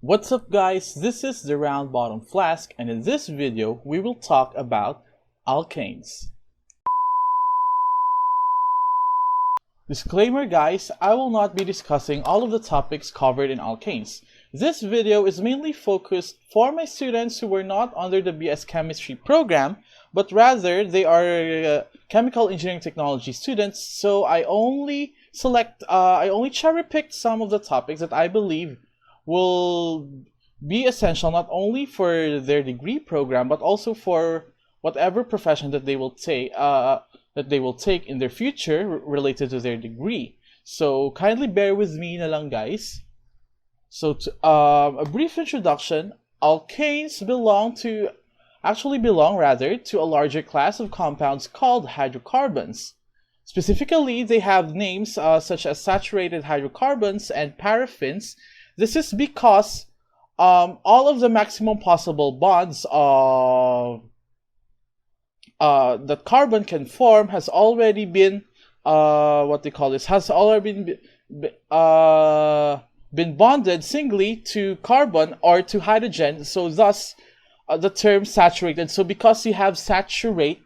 What's up guys, this is the Round Bottom Flask, and in this video we will talk about alkanes. Disclaimer guys, I will not be discussing all of the topics covered in alkanes. This video is mainly focused for my students who were not under the BS Chemistry program, but rather they are chemical engineering technology students, so I only cherry-picked some of the topics that I believe will be essential not only for their degree program but also for whatever profession that they will take in their future related to their degree. So kindly bear with me na lang guys. So a brief introduction. Alkanes belong to a larger class of compounds called hydrocarbons. Specifically, they have names such as saturated hydrocarbons and paraffins. This is because all of the maximum possible bonds that carbon can form has already been been bonded singly to carbon or to hydrogen. So thus the term saturated. So because you have saturate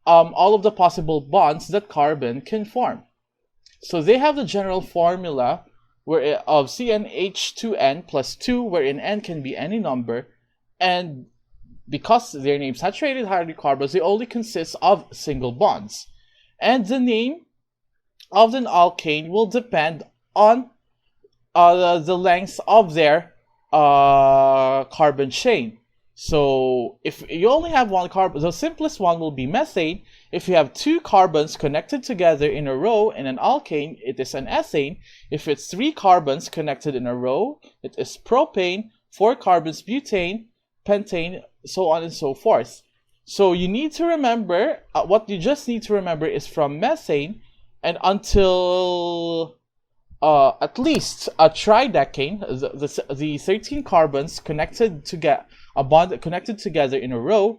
all of the possible bonds that carbon can form. So they have the general formula of CnH2n plus 2, wherein n can be any number, and because they're named saturated hydrocarbons, they only consist of single bonds. And the name of an alkane will depend on the length of their carbon chain. So if you only have one carbon, the simplest one will be methane. If you have two carbons connected together in a row in an alkane, it is an ethane. If it's three carbons connected in a row, it is propane. 4 carbons, butane, pentane, so on and so forth. So you need to remember, what you just need to remember is from methane and until at least a tridecane, the 13 carbons connected together, a bond connected together in a row,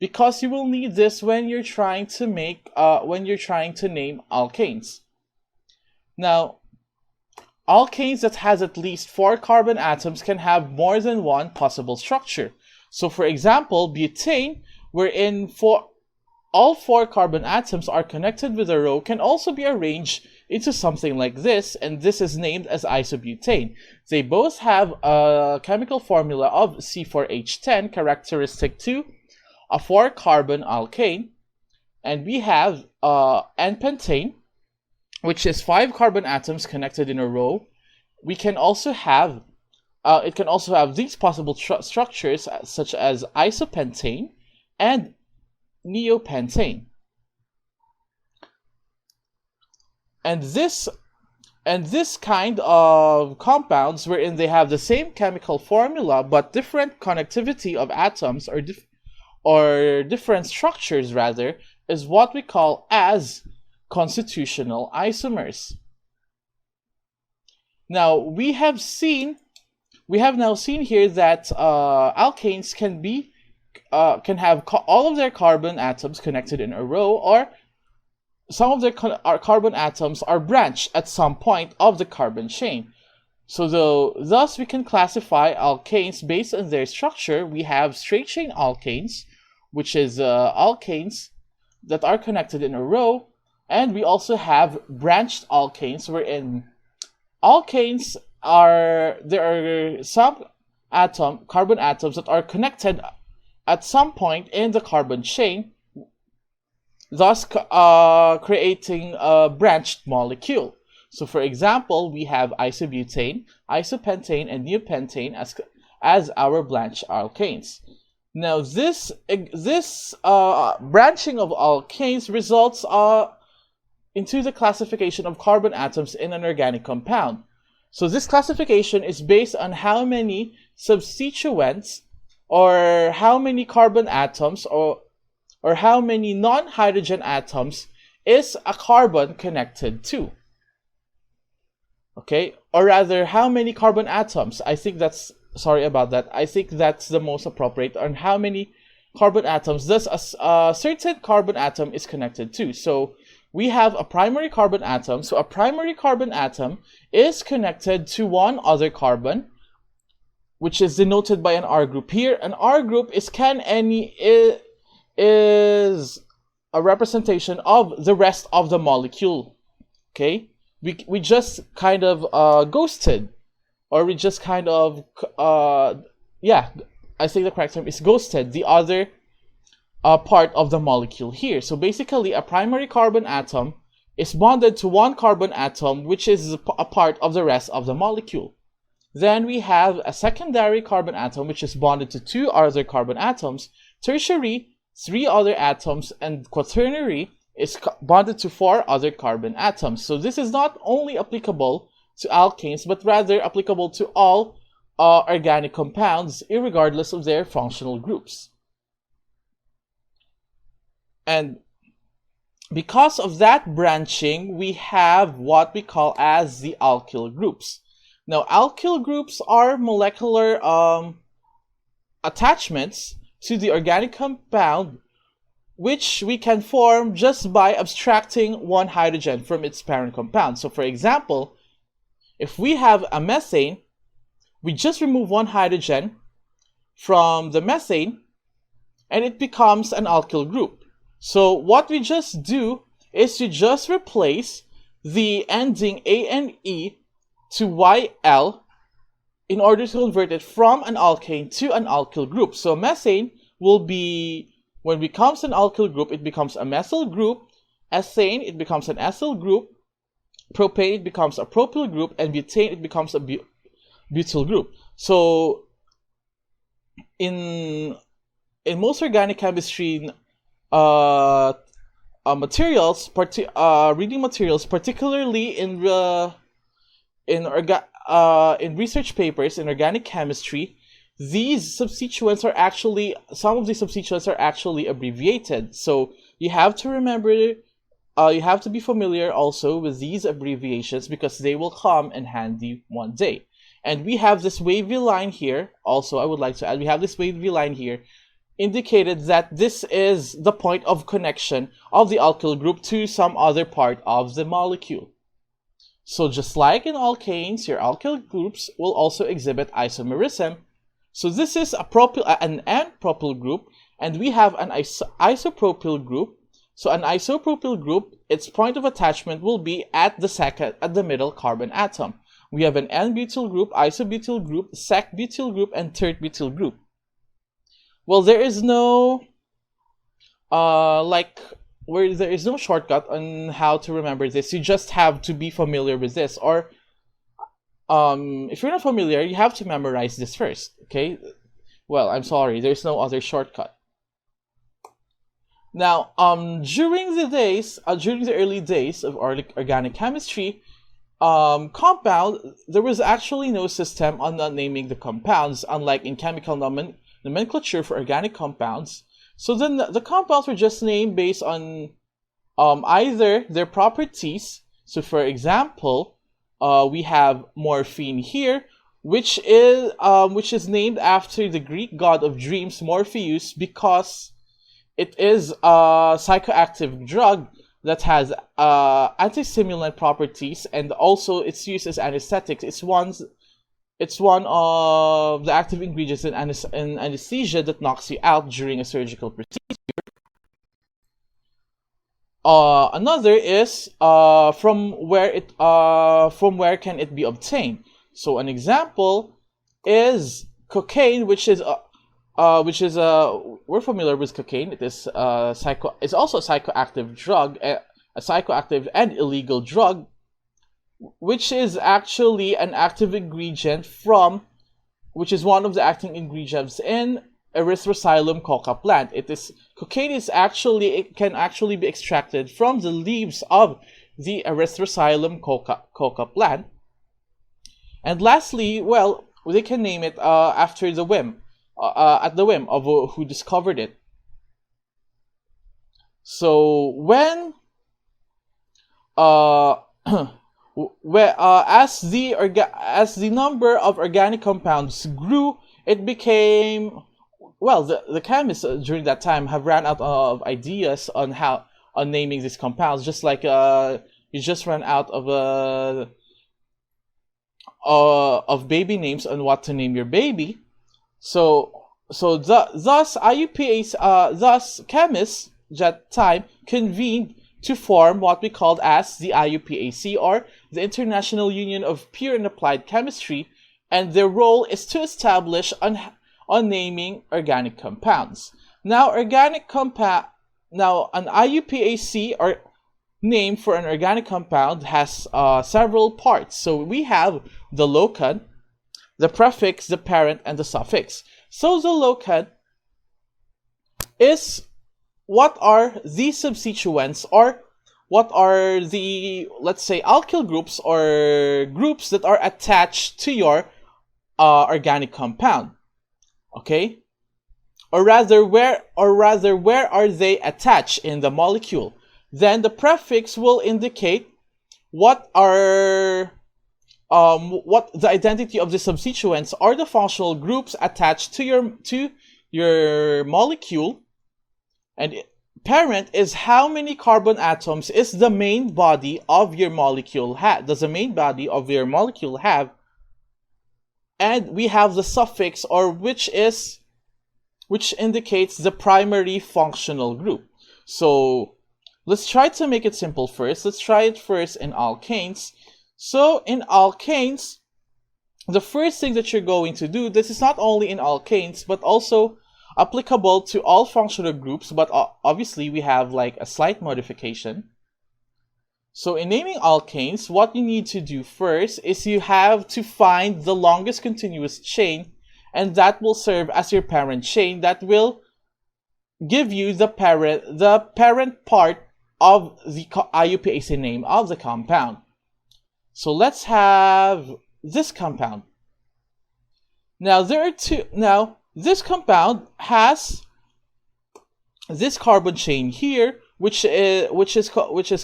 because you will need this when you're trying to name alkanes. Now, alkanes that has at least 4 carbon atoms can have more than one possible structure. So for example, butane, wherein all 4 carbon atoms are connected with a row, can also be arranged into something like this, and this is named as isobutane. They both have a chemical formula of C4H10, characteristic to a 4-carbon alkane, and we have N-pentane, which is 5 carbon atoms connected in a row. We can also have it can also have these possible structures such as isopentane and neopentane. And this kind of compounds wherein they have the same chemical formula but different connectivity of atoms or different structures rather is what we call as constitutional isomers. Now we have now seen here that alkanes can have all of their carbon atoms connected in a row, or some of their carbon atoms are branched at some point of the carbon chain. So thus we can classify alkanes based on their structure. We have straight chain alkanes, which is alkanes that are connected in a row, and we also have branched alkanes, wherein alkanes there are some carbon atoms that are connected at some point in the carbon chain, thus creating a branched molecule. So for example, we have isobutane, isopentane, and neopentane as our branched alkanes. Now this branching of alkanes results into the classification of carbon atoms in an organic compound. So this classification is based on how many substituents or how many carbon atoms or how many non-hydrogen atoms is a carbon connected to. Okay, or rather how many carbon atoms. I think that's the most appropriate, on how many carbon atoms does a certain carbon atom is connected to. So we have a primary carbon atom. So a primary carbon atom is connected to one other carbon which is denoted by an R group here. An R group is is a representation of the rest of the molecule. Okay, we just kind of ghosted, or we just kind of yeah, I think the correct term is ghosted the other part of the molecule here. So basically, a primary carbon atom is bonded to one carbon atom, which is a part of the rest of the molecule. Then we have a secondary carbon atom, which is bonded to two other carbon atoms. Tertiary, three other atoms, and quaternary is bonded to four other carbon atoms. So this is not only applicable to alkanes, but rather applicable to all organic compounds, irregardless of their functional groups. And because of that branching, we have what we call as the alkyl groups. Now, alkyl groups are molecular attachments to the organic compound, which we can form just by abstracting one hydrogen from its parent compound. So for example, if we have a methane, we just remove one hydrogen from the methane and it becomes an alkyl group. So what we just do is to just replace the ending ANE to YL in order to convert it from an alkane to an alkyl group. So methane will be, when it becomes an alkyl group, it becomes a methyl group. Ethane, it becomes an ethyl group. Propane, it becomes a propyl group. And butane, it becomes a butyl group. So in most organic chemistry materials, reading materials, particularly in research papers in organic chemistry, these substituents are actually, some of these substituents are actually abbreviated. So you have to remember, you have to be familiar also with these abbreviations because they will come in handy one day. And we have this wavy line here. Also, I would like to add, we have this wavy line here indicated that this is the point of connection of the alkyl group to some other part of the molecule. So just like in alkanes, your alkyl groups will also exhibit isomerism. So this is an N-propyl group, and we have an isopropyl group. So an isopropyl group, its point of attachment will be at the middle carbon atom. We have an N-butyl group, isobutyl group, sec-butyl group, and tert-butyl group. Well, there is no there is no shortcut on how to remember this. You just have to be familiar with this, or if you're not familiar, you have to memorize this first. Okay? Well, I'm sorry, there's no other shortcut. Now, during the early days of organic chemistry, there was actually no system on naming the compounds, unlike in chemical nomenclature for organic compounds. So then the compounds were just named based on either their properties. So for example, we have morphine here, which is named after the Greek god of dreams, Morpheus, because it is a psychoactive drug that has antistimulant properties, and also it's used as anesthetics. It's one of the active ingredients in anesthesia that knocks you out during a surgical procedure. Another is from where can it be obtained? So an example is cocaine, which is we're familiar with cocaine. It is it's also a psychoactive drug, a psychoactive and illegal drug, which is actually an active ingredient which is one of the active ingredients in erythroxylum coca plant. Cocaine can actually be extracted from the leaves of the erythroxylum coca plant. And lastly, well, they can name it after at the whim of who discovered it. So when as the number of organic compounds grew, it became, well, the chemists during that time have ran out of ideas on naming these compounds, just like you just ran out of baby names on what to name your baby. Thus IUPAC, thus chemists that time convened to form what we called as the IUPAC, or the International Union of Pure and Applied Chemistry, and their role is to establish on naming organic compounds. Now an IUPAC or name for an organic compound has several parts. So we have the locant, the prefix, the parent, and the suffix. So the locant is what are the substituents, or what are the, let's say, alkyl groups or groups that are attached to your organic compound. Okay? Or rather, where are they attached in the molecule? Then the prefix will indicate what are what the identity of the substituents or the functional groups attached to your molecule, and parent is how many carbon atoms is the main body of your molecule does the main body of your molecule have, and we have the suffix, or which indicates the primary functional group. So let's try to make it simple first. Let's try it first in alkanes. So in alkanes, the first thing that you're going to do, this is not only in alkanes, but also applicable to all functional groups, but obviously we have like a slight modification. So in naming alkanes, what you need to do first is you have to find the longest continuous chain, and that will serve as your parent chain that will give you the parent part of the IUPAC name of the compound. So let's have this compound. Now this compound has this carbon chain here, which is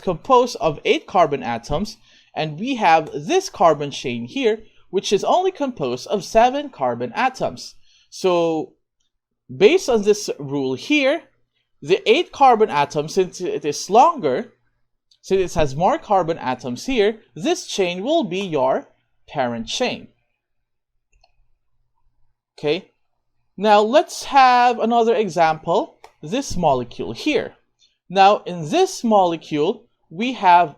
composed of 8 carbon atoms, and we have this carbon chain here, which is only composed of 7 carbon atoms. So based on this rule here, the 8 carbon atoms, since it is longer, since it has more carbon atoms here, this chain will be your parent chain. Okay, now let's have another example, this molecule here. Now in this molecule, we have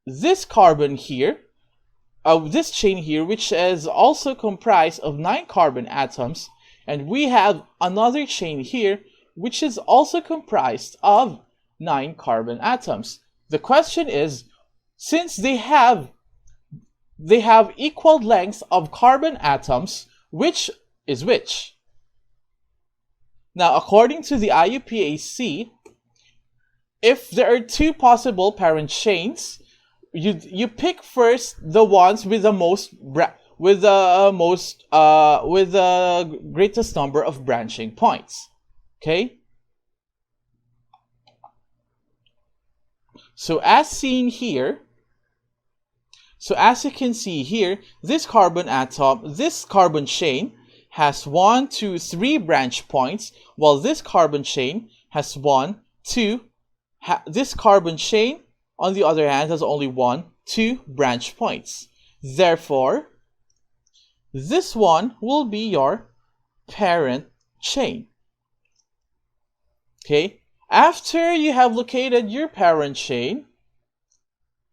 this carbon here, this chain here, which is also comprised of 9 carbon atoms, and we have another chain here, which is also comprised of 9 carbon atoms. The question is, since they have equal lengths of carbon atoms, which is which? Now, according to the IUPAC, if there are 2 possible parent chains, you pick first the ones with the greatest number of branching points. Okay? So as seen here, so as you can see here, this carbon chain has 1, 2, 3 branch points, while this carbon chain has 1, 2. This carbon chain, on the other hand, has only 1, 2 branch points. Therefore, this one will be your parent chain. Okay? After you have located your parent chain,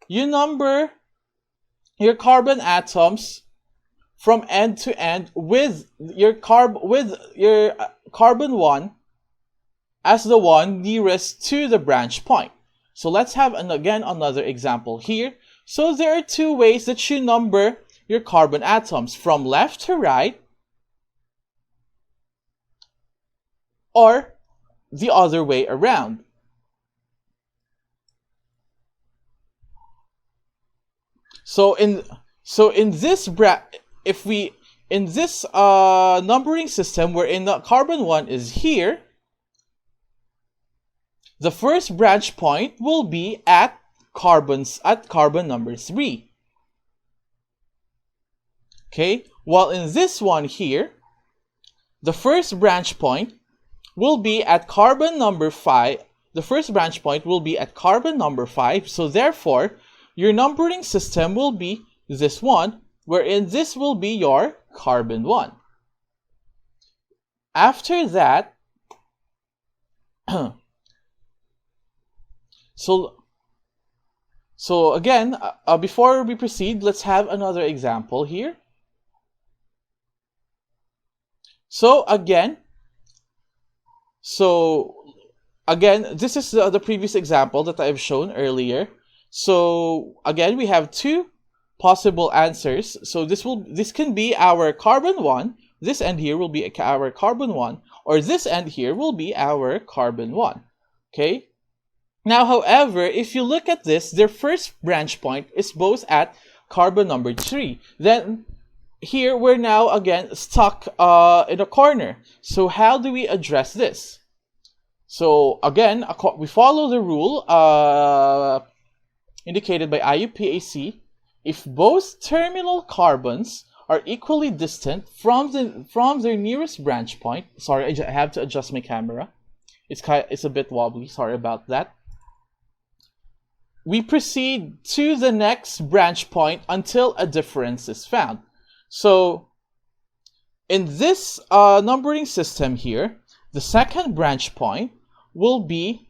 you number your carbon atoms from end to end with your carbon 1 as the one nearest to the branch point. So let's have again another example here. So there are 2 ways that you number your carbon atoms, from left to right or the other way around. So in this numbering system, wherein the carbon 1 is here, the first branch point will be at carbon number 3. Okay, while in this one here, the first branch point will be at carbon number 5. The first branch point will be at carbon number 5. So therefore, your numbering system will be this one, wherein this will be your carbon 1. After that, so again, before we proceed, let's have another example here. So again, this is the previous example that I've shown earlier. So again, we have two possible answers. So this can be our carbon 1. This end here will be our carbon 1, or this end here will be our carbon 1. Okay? Now, however, if you look at this, their first branch point is both at carbon number 3. Then here we're now again stuck in a corner. So how do we address this? So again, we follow the rule indicated by IUPAC. If both terminal carbons are equally distant from their nearest branch point, sorry, I have to adjust my camera. It's a bit wobbly. Sorry about that. We proceed to the next branch point until a difference is found. So in this numbering system here, the second branch point will be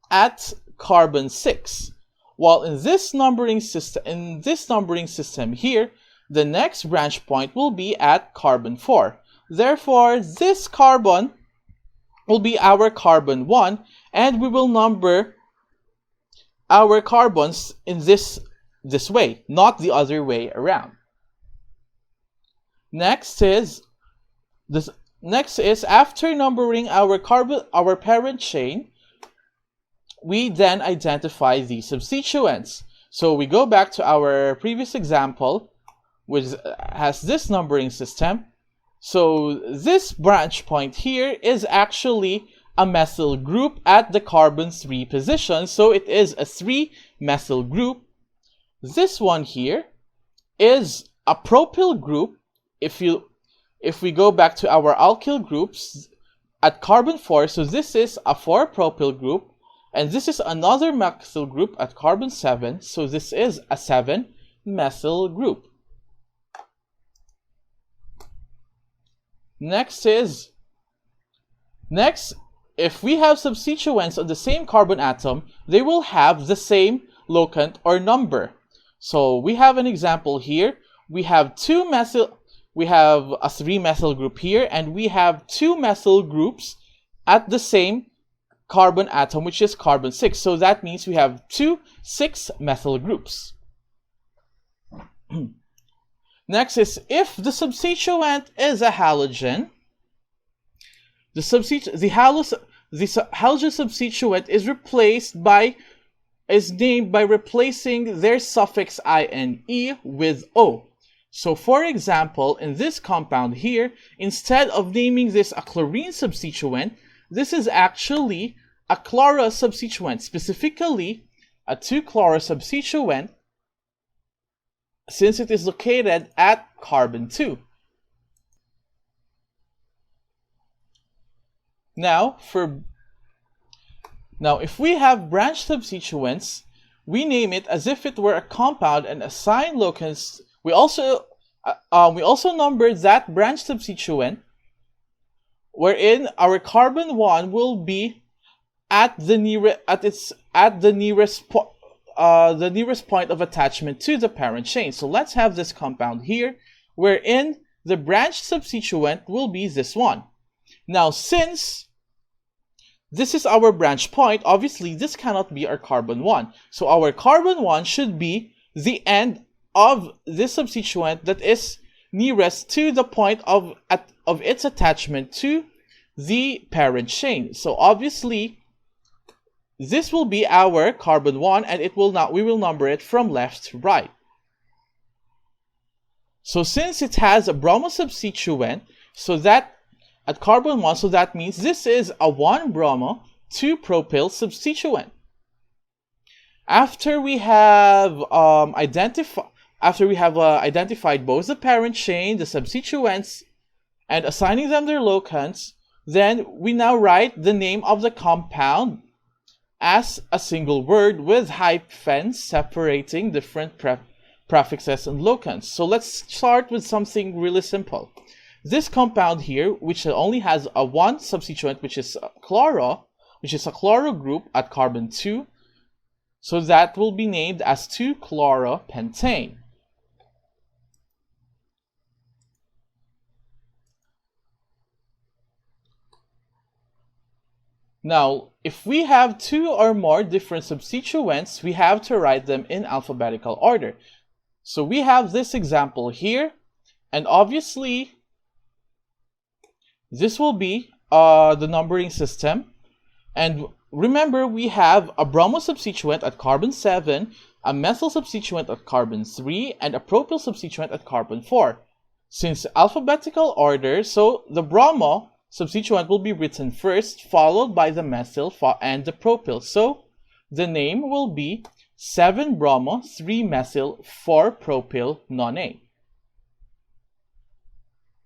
at carbon 6, while in this numbering system here, the next branch point will be at carbon 4. Therefore, this carbon will be our carbon 1, and we will number our carbons in this way, not the other way around. Next is after numbering our parent chain, we then identify the substituents. So we go back to our previous example, which has this numbering system. So this branch point here is actually a methyl group at the carbon 3 position. So it is a 3-methyl group. This one here is a propyl group. If we go back to our alkyl groups at carbon 4, so this is a 4-propyl group, and this is another methyl group at carbon 7, so this is a 7-methyl group. Next, if we have substituents on the same carbon atom, they will have the same locant or number. So we have an example here. We have a 3-methyl group here, and we have 2 methyl groups at the same carbon atom, which is carbon 6. So that means we have 2 6-methyl groups. Next is if the substituent is a halogen, the halogen substituent is named by replacing their suffix -ine with O. So for example, in this compound here, instead of naming this a chlorine substituent, this is actually a chloro substituent, specifically a 2-chloro substituent, since it is located at carbon 2. Now, if we have branch substituents, we name it as if it were a compound and assign locants. We also number that branch substituent, wherein our carbon 1 will be at the nearest point of attachment to the parent chain. So let's have this compound here, wherein the branch substituent will be this one. Now, since this is our branch point, obviously this cannot be our carbon 1. So our carbon 1 should be the end of this substituent that is nearest to the point of its attachment to the parent chain. So obviously this will be our carbon 1, and we will number it from left to right. So since it has a bromo substituent, so that at carbon 1, so that means this is a 1-bromo 2-propyl substituent. After we have identified both the parent chain, the substituents, and assigning them their locants, then we now write the name of the compound as a single word with hyphens separating different prefixes and locants. So let's start with something really simple. This compound here, which only has a one substituent, which is chloro, which is a chloro group at carbon 2, so that will be named as 2-chloropentane. Now, if we have two or more different substituents, we have to write them in alphabetical order. So we have this example here, and obviously this will be the numbering system. And remember, we have a bromo substituent at carbon 7, a methyl substituent at carbon 3, and a propyl substituent at carbon 4. Since alphabetical order, so the bromo substituent will be written first, followed by the methyl and the propyl. So the name will be 7-bromo, 3-methyl, 4-propyl nonane.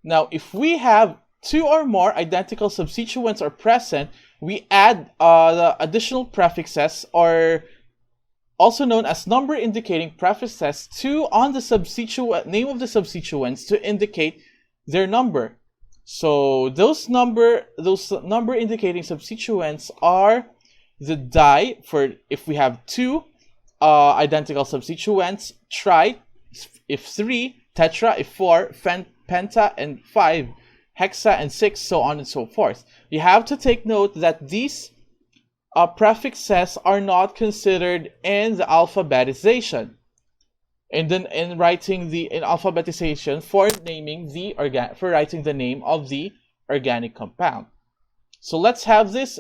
Now, if we have two or more identical substituents are present, we add the additional prefixes, or also known as number indicating prefixes, on the name of the substituents to indicate their number. So those number indicating substituents are the di, for if we have two identical substituents, tri if 3, tetra if 4, penta and 5, hexa and 6, so on and so forth. You have to take note that these prefixes are not considered in the alphabetization. And then in alphabetization for writing the name of the organic compound. So let's have this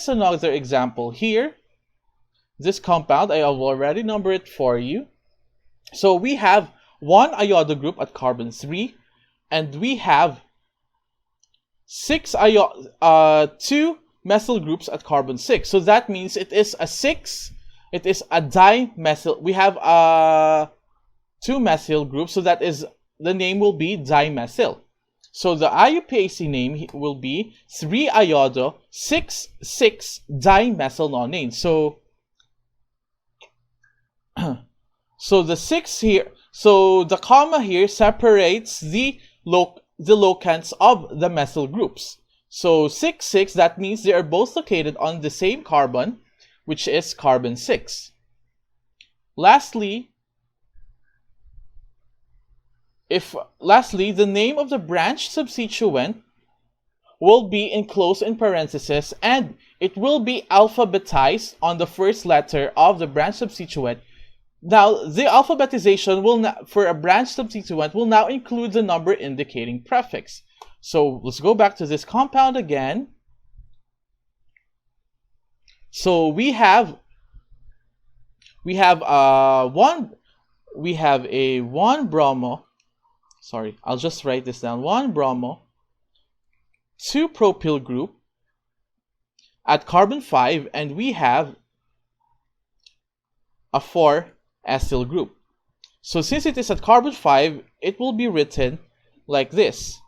another example here. This compound, I have already numbered it for you. So we have one iodo group at carbon 3, and we have 2 methyl groups at carbon 6. So that means it is a dimethyl. We have 2 methyl groups, so that is, the name will be dimethyl. So the IUPAC name will be 3-iodo 6,6-dimethyl nonane. So the 6 here, so the comma here separates the locants of the methyl groups. So 6,6, that means they are both located on the same carbon, which is carbon 6. Lastly, the name of the branch substituent will be enclosed in parentheses, and it will be alphabetized on the first letter of the branch substituent. Now, the alphabetization for a branch substituent will now include the number indicating prefix. So let's go back to this compound again. So we have a 1-bromo. Sorry, I'll just write this down. 1-bromo, 2-propyl group at carbon 5, and we have a 4-acyl group. So since it is at carbon 5, it will be written like this.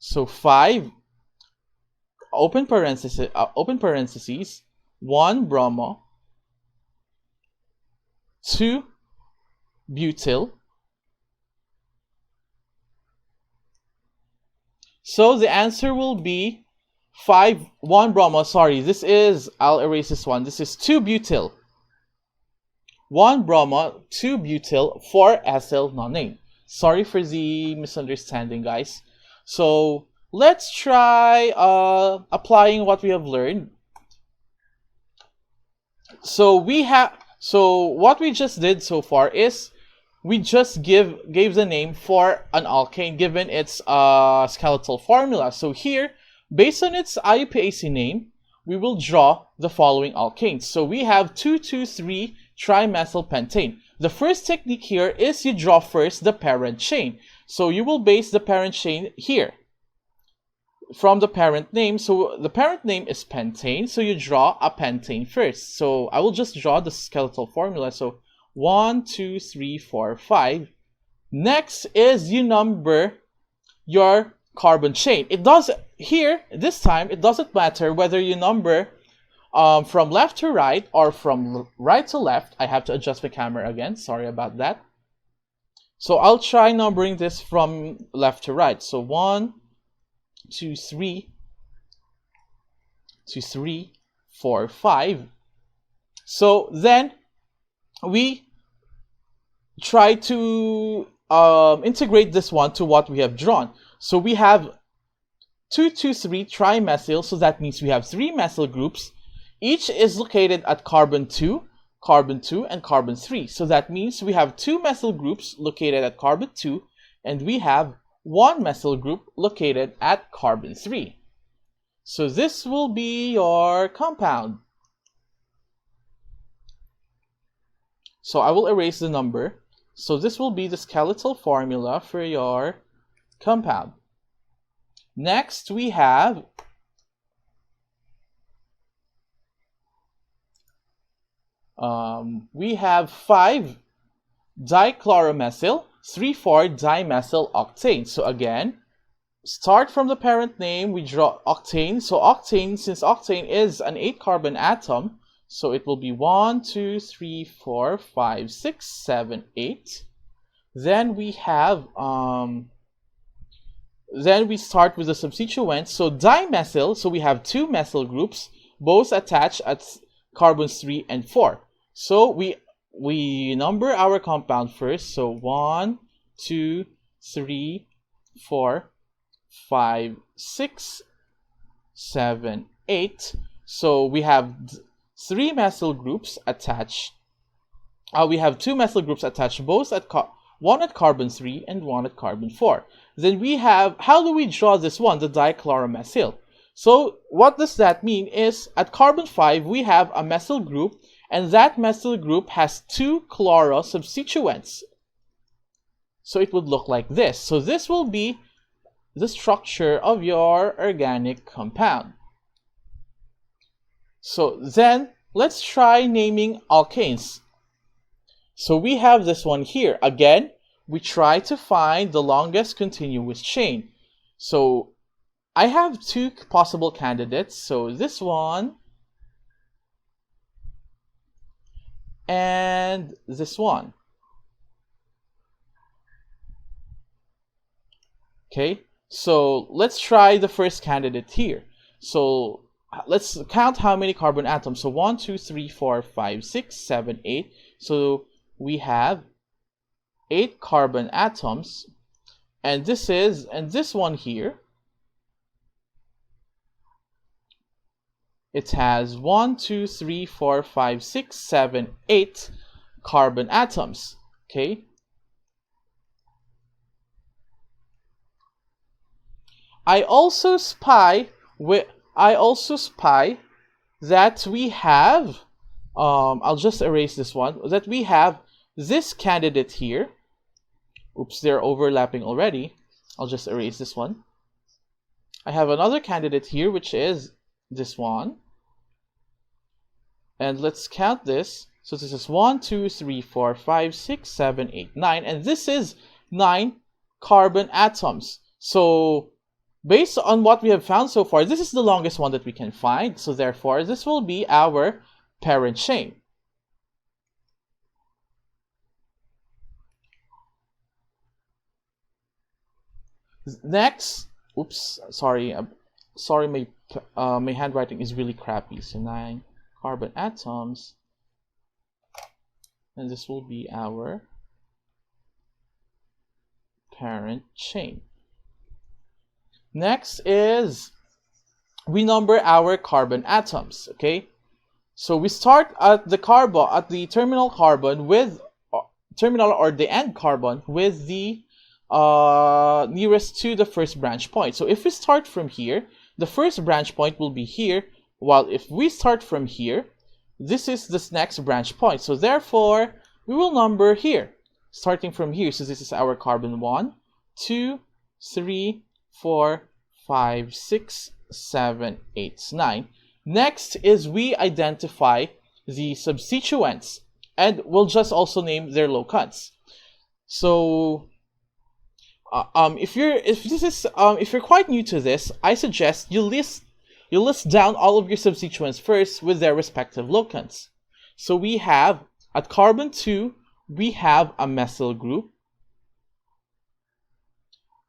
So 5 open parentheses 1-bromo, 2-butyl. So the answer will be 1-bromo. Sorry, I'll erase this one. This is 2-butyl. 1-bromo, 2-butyl, 4-acyl nonane. Sorry for the misunderstanding, guys. So let's try applying what we have learned. So what we just did so far is we just gave the name for an alkane given its skeletal formula. So here, based on its IUPAC name, we will draw the following alkanes. So we have 2,2,3 trimethylpentane. The first technique here is you draw first the parent chain. So you will base the parent chain here from the parent name. So the parent name is pentane, so you draw a pentane first. So I will just draw the skeletal formula. So 1, 2, 3, 4, 5. Next is you number your carbon chain. This time it doesn't matter whether you number from left to right or from right to left. I have to adjust my camera again. Sorry about that. So I'll try numbering this from left to right. So 1, 2, 3, 2, 3, 4, 5. So then we try to integrate this one to what we have drawn. So we have 2, 2, 3 trimethyl. So that means we have 3 methyl groups. Each is located at carbon 2, and carbon 3. So that means we have 2 methyl groups located at carbon 2, and we have 1 methyl group located at carbon 3. So this will be your compound. So I will erase the number. So this will be the skeletal formula for your compound. Next we have we have 5 dichloromethyl 3,4-dimethyl octane. So again, start from the parent name, we draw octane. So octane, since octane is an 8 carbon atom, so it will be 1, 2, 3, 4, 5, 6, 7, 8. Then we have then we start with the substituents. So dimethyl, so we have 2 methyl groups, both attached at carbons 3 and 4. So we number our compound first. So 1, 2, 3, 4, 5, 6, 7, 8. So we have 3 methyl groups attached. We have 2 methyl groups attached, both at one at carbon 3 and one at carbon 4. Then we have, how do we draw this one, the dichloromethyl? So what does that mean is at carbon 5 we have a methyl group, and that methyl group has 2 chloro substituents. So it would look like this. So this will be the structure of your organic compound. So then let's try naming alkanes. So we have this one here. Again, we try to find the longest continuous chain. So I have 2 possible candidates. So this one and this one. Okay, so let's try the first candidate here. So let's count how many carbon atoms. So 1, 2, 3, 4, 5, 6, 7, 8. So we have 8 carbon atoms, and this one here, it has 1, 2, 3, 4, 5, 6, 7, 8 carbon atoms. Okay, I also spy that we have I'll just erase this one, that we have this candidate here. Oops, they're overlapping already. I'll just erase this one. I have another candidate here, which is this one. And let's count this. So this is 1, 2, 3, 4, 5, 6, 7, 8, 9. And this is 9 carbon atoms. So based on what we have found so far, this is the longest one that we can find. So therefore, this will be our parent chain. Next, oops, sorry, my handwriting is really crappy. So 9 carbon atoms, and this will be our parent chain. Next is we number our carbon atoms. Okay, so we start at the terminal carbon with terminal or the end carbon with the nearest to the first branch point. So if we start from here, the first branch point will be here, while if we start from here, this is this next branch point. So therefore, we will number here, starting from here. So this is our carbon 1, 2, 3, 4, 5, 6, 7, 8, 9. Next is we identify the substituents, and we'll just also name their locants. So if you're quite new to this, I suggest you list you list down all of your substituents first with their respective locants. So we have, at carbon 2, we have a methyl group.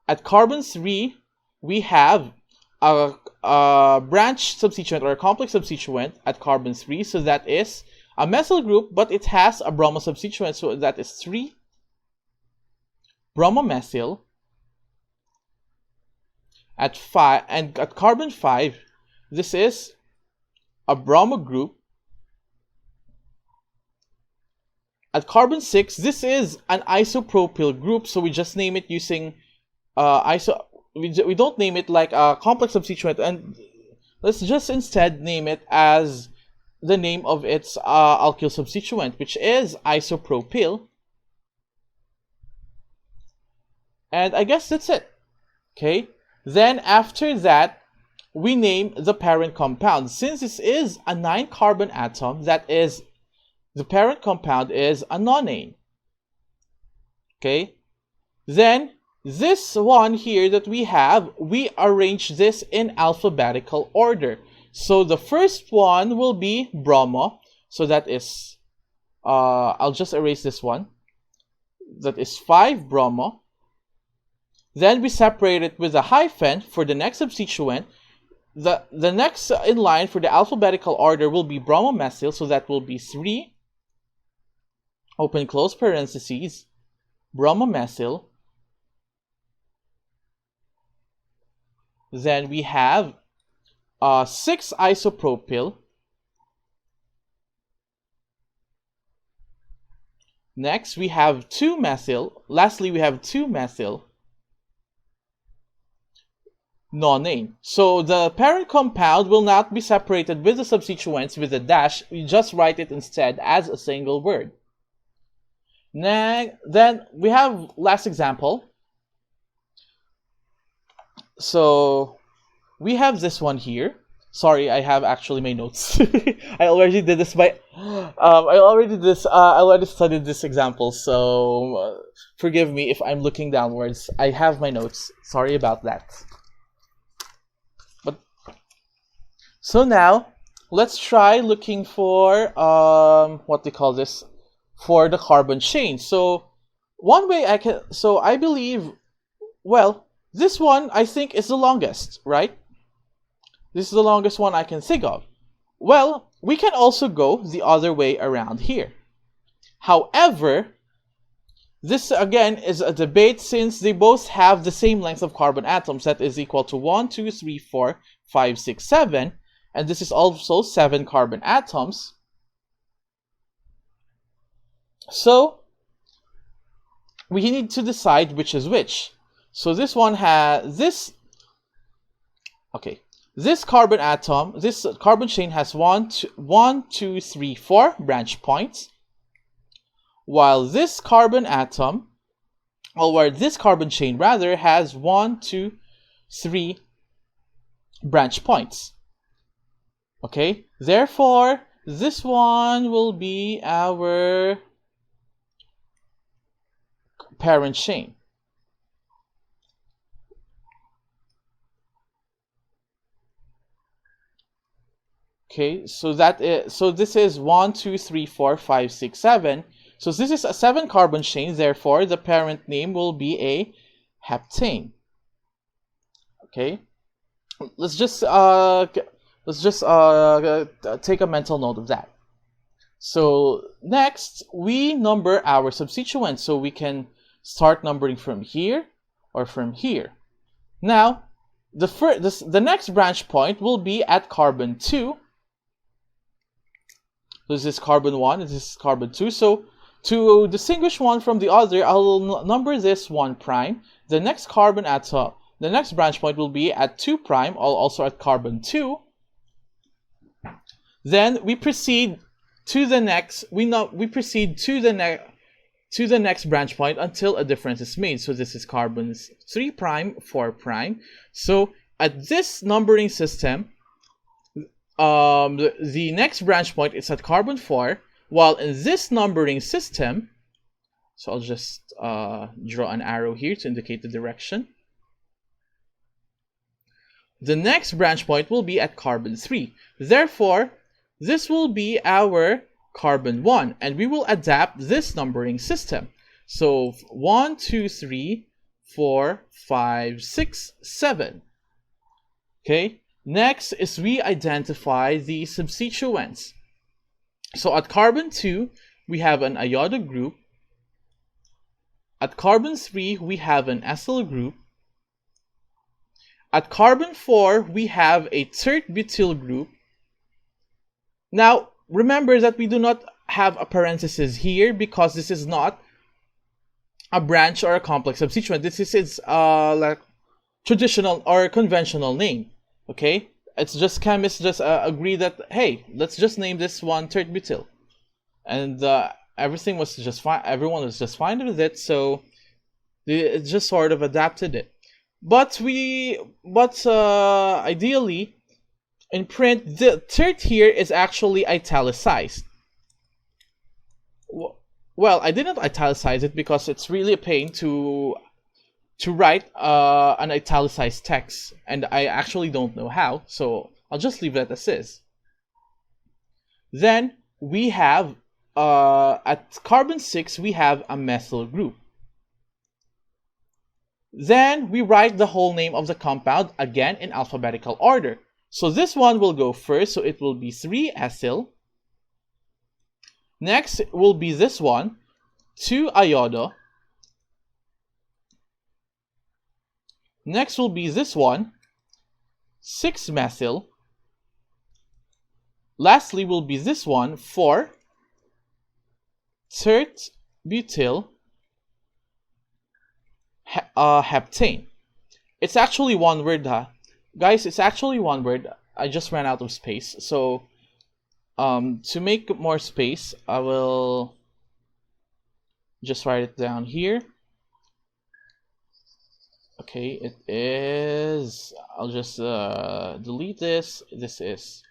At carbon 3, we have a branch substituent or a complex substituent at carbon 3. So that is a methyl group, but it has a bromo substituent. So that is 3 bromomethyl. At 5 and at carbon 5, this is a bromo group. At carbon 6, this is an isopropyl group, so we just name it using we don't name it like a complex substituent, and let's just instead name it as the name of its alkyl substituent, which is isopropyl. And I guess that's it. Okay. Then after that, we name the parent compound. Since this is a 9-carbon atom, that is, the parent compound is a nonane. Okay? Then, this one here that we have, we arrange this in alphabetical order. So the first one will be bromo. So that is, I'll just erase this one. That is 5 bromo. Then we separate it with a hyphen for the next substituent. The next in line for the alphabetical order will be bromomethyl, so that will be 3, open close parentheses, bromomethyl. Then we have 6 isopropyl. Next we have 2-methyl. Lastly, we have 2-methyl nonane. So the parent compound will not be separated with the substituents with a dash. We just write it instead as a single word. Then we have last example. So we have this one here. Sorry, I have actually my notes. I already did this I already studied this example, so forgive me if I'm looking downwards. I have my notes. Sorry about that. So now, let's try looking for, what they call this, for the carbon chain. So, one way I believe, well, this one I think is the longest, right? This is the longest one I can think of. Well, we can also go the other way around here. However, this again is a debate since they both have the same length of carbon atoms, that is equal to 1, 2, 3, 4, 5, 6, 7. And this is also 7 carbon atoms. So we need to decide which is which. So this one has this. Okay, this carbon atom, this carbon chain has 1, 2, 3, 4 branch points, while this carbon atom, or this carbon chain rather, has 1, 2, 3 branch points. Okay, therefore, this one will be our parent chain. Okay, so this is 1, 2, 3, 4, 5, 6, 7. So this is a 7-carbon chain, therefore the parent name will be a heptane. Okay, let's just take a mental note of that. So next, we number our substituents. So we can start numbering from here or from here. Now, the next branch point will be at carbon 2. This is carbon 1, this is carbon 2. So to distinguish one from the other, I will number this 1 prime. The next carbon atom, the next branch point will be at 2 prime, also at carbon 2. Then we proceed to the next. We proceed to the next branch point until a difference is made. So this is carbons 3 prime, 4 prime. So at this numbering system, the next branch point is at carbon 4, while in this numbering system, so I'll just draw an arrow here to indicate the direction. The next branch point will be at carbon 3. Therefore, this will be our carbon 1, and we will adapt this numbering system. So 1, 2, 3, 4, 5, 6, 7. Okay, next is we identify the substituents. So at carbon 2, we have an iodo group. At carbon 3, we have an acyl group. At carbon 4, we have a tert-butyl group. Now, remember that we do not have a parenthesis here because this is not a branch or a complex substituent. This is like traditional or conventional name. Okay, it's just chemists just agree that, hey, let's just name this one tert-butyl, and everything was just fine. Everyone was just fine with it, so it just sort of adapted it. But ideally, in print, the tert here is actually italicized. Well, I didn't italicize it because it's really a pain to write an italicized text, and I actually don't know how, so I'll just leave that as is. Then we have at carbon 6 we have a methyl group. Then we write the whole name of the compound again in alphabetical order. So this one will go first, so it will be 3-acyl. Next will be this one, 2-iodo. Next will be this one, 6-methyl. Lastly will be this one, 4-tert-butyl heptane. It's actually one word, guys. It's actually one word. I just ran out of space, so to make more space, I will just write it down here. Okay, it is, I'll just delete this. This is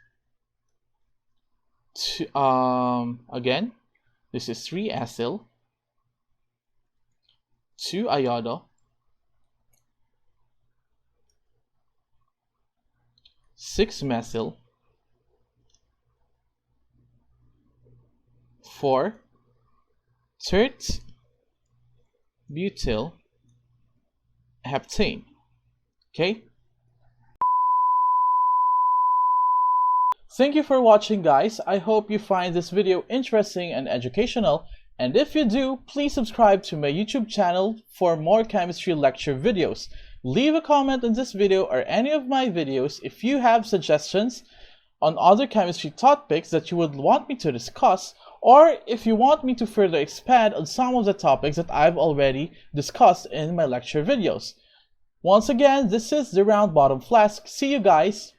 again, this is 3-acyl, 2-iodo, 6-methyl, 4-tert-butyl heptane. Okay, thank you for watching, guys. I hope you find this video interesting and educational, and if you do, please subscribe to my YouTube channel for more chemistry lecture videos. Leave a comment on this video or any of my videos if you have suggestions on other chemistry topics that you would want me to discuss, or if you want me to further expand on some of the topics that I've already discussed in my lecture videos. Once again, this is the Round Bottom Flask. See you guys!